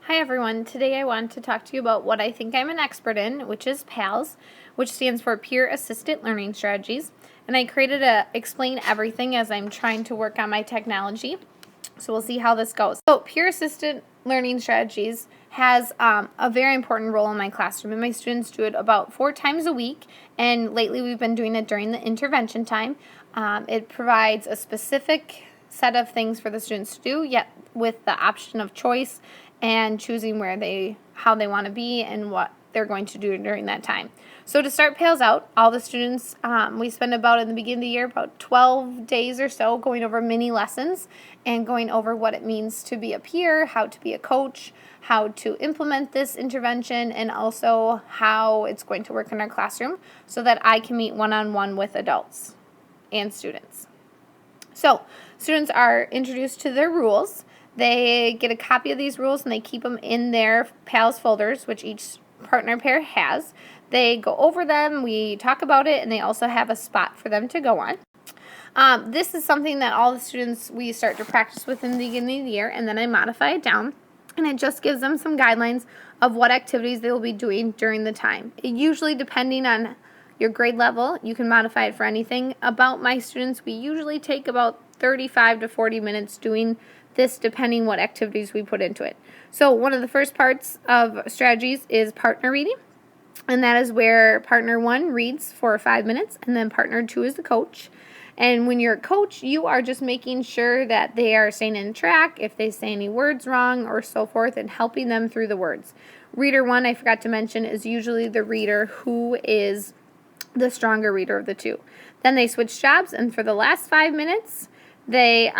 Hi everyone, today I want to talk to you about what I think I'm an expert in, which is PALS, which stands for Peer Assisted Learning Strategies. And I created a Explain Everything as I'm trying to work on my technology. So we'll see how this goes. So Peer Assisted Learning Strategies has a very important role in my classroom, and my students do it about 4 times a week, and lately we've been doing it during the intervention time. It provides a specific set of things for the students to do, yet with the option of choice and choosing how they want to be and what they're going to do during that time. So to start PALS out, all the students, we spend about in the beginning of the year about 12 days or so going over mini lessons and going over what it means to be a peer, how to be a coach, how to implement this intervention, and also how it's going to work in our classroom so that I can meet one-on-one with adults and students. So students are introduced to their rules. They get a copy of these rules and they keep them in their PALS folders, which each partner pair has. They go over them, we talk about it, and they also have a spot for them to go on. This is something that all the students, we start to practice with in the beginning of the year, and then I modify it down, and it just gives them some guidelines of what activities they will be doing during the time. Usually, depending on your grade level, you can modify it for anything. About my students, we usually take about 35 to 40 minutes doing this, depending what activities we put into it. So one of the first parts of strategies is partner reading, and that is where partner 1 reads for 5 minutes, and then partner 2 is the coach. And when you're a coach, you are just making sure that they are staying in track, if they say any words wrong or so forth, and helping them through the words. Reader 1, I forgot to mention, is usually the reader who is the stronger reader of the two. Then they switch jobs, and for the last 5 minutes, they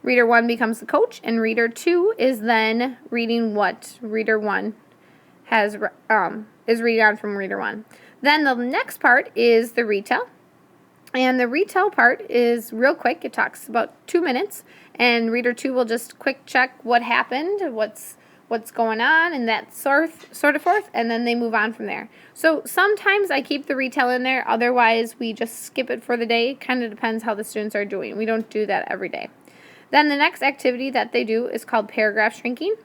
Reader 1 becomes the coach, and Reader 2 is then reading what Reader 1 is reading on from Reader 1. Then the next part is the retell, and the retell part is real quick. It talks about 2 minutes, and Reader 2 will just quick check what happened, what's going on, and that sort of forth, and then they move on from there. So sometimes I keep the retell in there, otherwise we just skip it for the day. Kind of depends how the students are doing. We don't do that every day. Then the next activity that they do is called paragraph shrinking,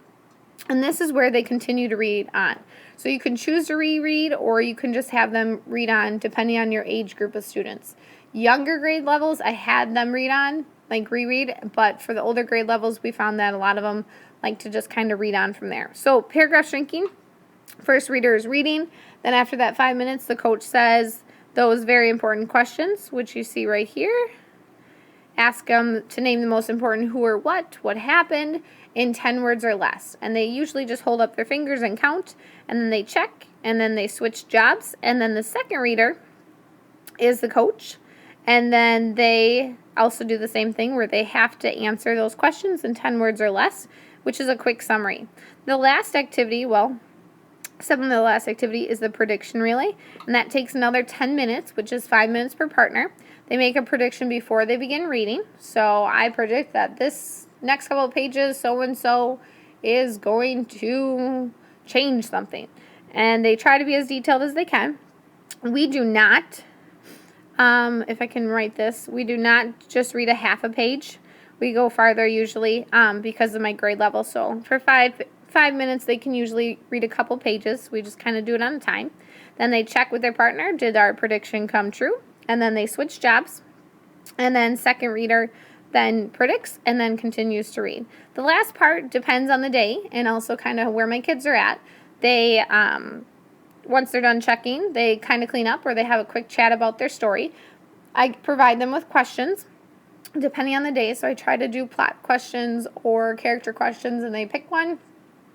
and this is where they continue to read on. So you can choose to reread, or you can just have them read on depending on your age group of students. Younger grade levels, I had them read on, like reread, but for the older grade levels, we found that a lot of them like to just kind of read on from there. So paragraph shrinking, first reader is reading, then after that 5 minutes, the coach says those very important questions, which you see right here. Ask them to name the most important who or what happened, in 10 words or less. And they usually just hold up their fingers and count, and then they check, and then they switch jobs. And then the second reader is the coach, and then they also do the same thing where they have to answer those questions in 10 words or less, which is a quick summary. The last activity, the last activity is the prediction relay, and that takes another 10 minutes, which is 5 minutes per partner. They make a prediction before they begin reading. So I predict that this next couple of pages, so-and-so is going to change something. And they try to be as detailed as they can. We do not, if I can write this, we do not just read a half a page. We go farther usually because of my grade level. So for five minutes, they can usually read a couple pages. We just kind of do it on a time. Then they check with their partner, did our prediction come true? And then they switch jobs, and then second reader then predicts and then continues to read. The last part depends on the day and also kind of where my kids are at. They, once they're done checking, they kind of clean up or they have a quick chat about their story. I provide them with questions depending on the day, so I try to do plot questions or character questions, and they pick one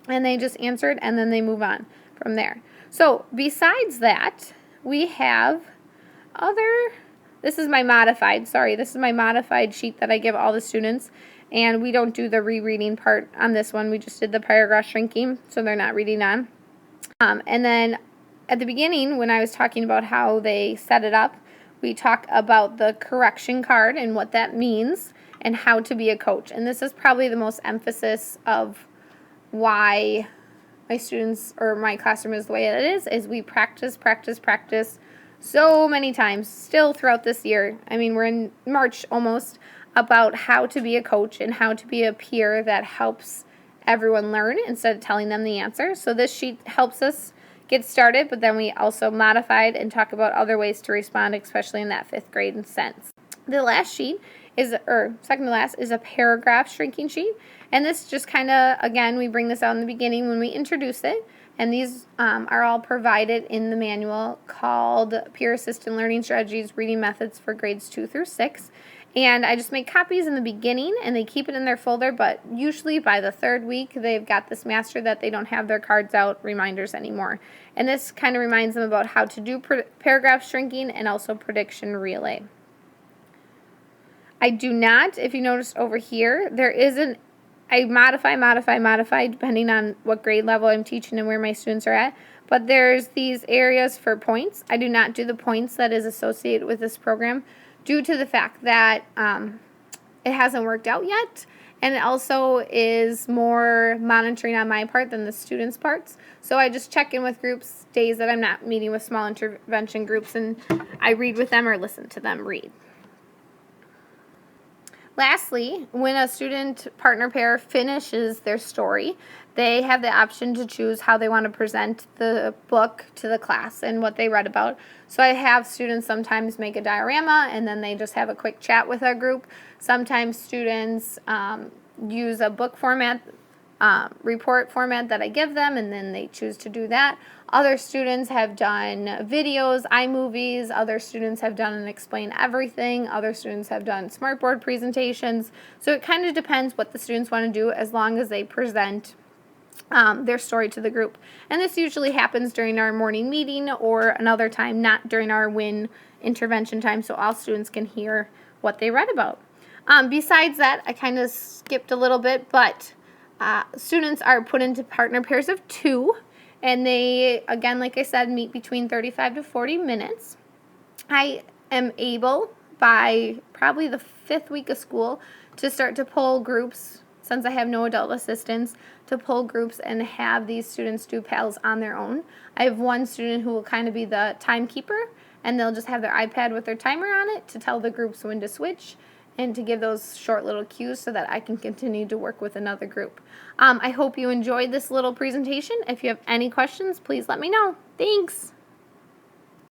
and they just answer it, and then they move on from there. So besides that, we have this is my modified sheet that I give all the students, and we don't do the rereading part on this one. We just did the paragraph shrinking, so they're not reading on. And then at the beginning, when I was talking about how they set it up, we talk about the correction card and what that means and how to be a coach. And this is probably the most emphasis of why my students or my classroom is the way it is we practice so many times still throughout this year. I mean, we're in March almost, about how to be a coach and how to be a peer that helps everyone learn instead of telling them the answer. So this sheet helps us get started, but then we also modified and talk about other ways to respond, especially in that 5th grade sense. The last sheet is, or second to last, is a paragraph shrinking sheet. And this just kind of, again, we bring this out in the beginning when we introduce it. And these are all provided in the manual called Peer Assisted Learning Strategies Reading Methods for Grades 2 through 6. And I just make copies in the beginning, and they keep it in their folder, but usually by the 3rd week, they've got this mastered that they don't have their cards out reminders anymore. And this kind of reminds them about how to do paragraph shrinking and also prediction relay. I do not, if you notice over here, there isn't, I modify depending on what grade level I'm teaching and where my students are at. But there's these areas for points. I do not do the points that is associated with this program due to the fact that it hasn't worked out yet. And it also is more monitoring on my part than the students' parts. So I just check in with groups days that I'm not meeting with small intervention groups, and I read with them or listen to them read. Lastly, when a student partner pair finishes their story, they have the option to choose how they want to present the book to the class and what they read about. So I have students sometimes make a diorama and then they just have a quick chat with our group. Sometimes students use a book format, report format that I give them, and then they choose to do that. Other students have done videos, iMovies. Other students have done an explain everything. Other students have done smartboard presentations. So it kind of depends what the students want to do as long as they present their story to the group. And this usually happens during our morning meeting or another time, not during our WIN intervention time, so all students can hear what they read about. Besides that, I kind of skipped a little bit, but students are put into partner pairs of 2. And they, again, like I said, meet between 35 to 40 minutes. I am able, by probably the 5th week of school, to start to pull groups, since I have no adult assistance, to pull groups and have these students do PALS on their own. I have one student who will kind of be the timekeeper, and they'll just have their iPad with their timer on it to tell the groups when to switch and to give those short little cues so that I can continue to work with another group. I hope you enjoyed this little presentation. If you have any questions, please let me know. Thanks!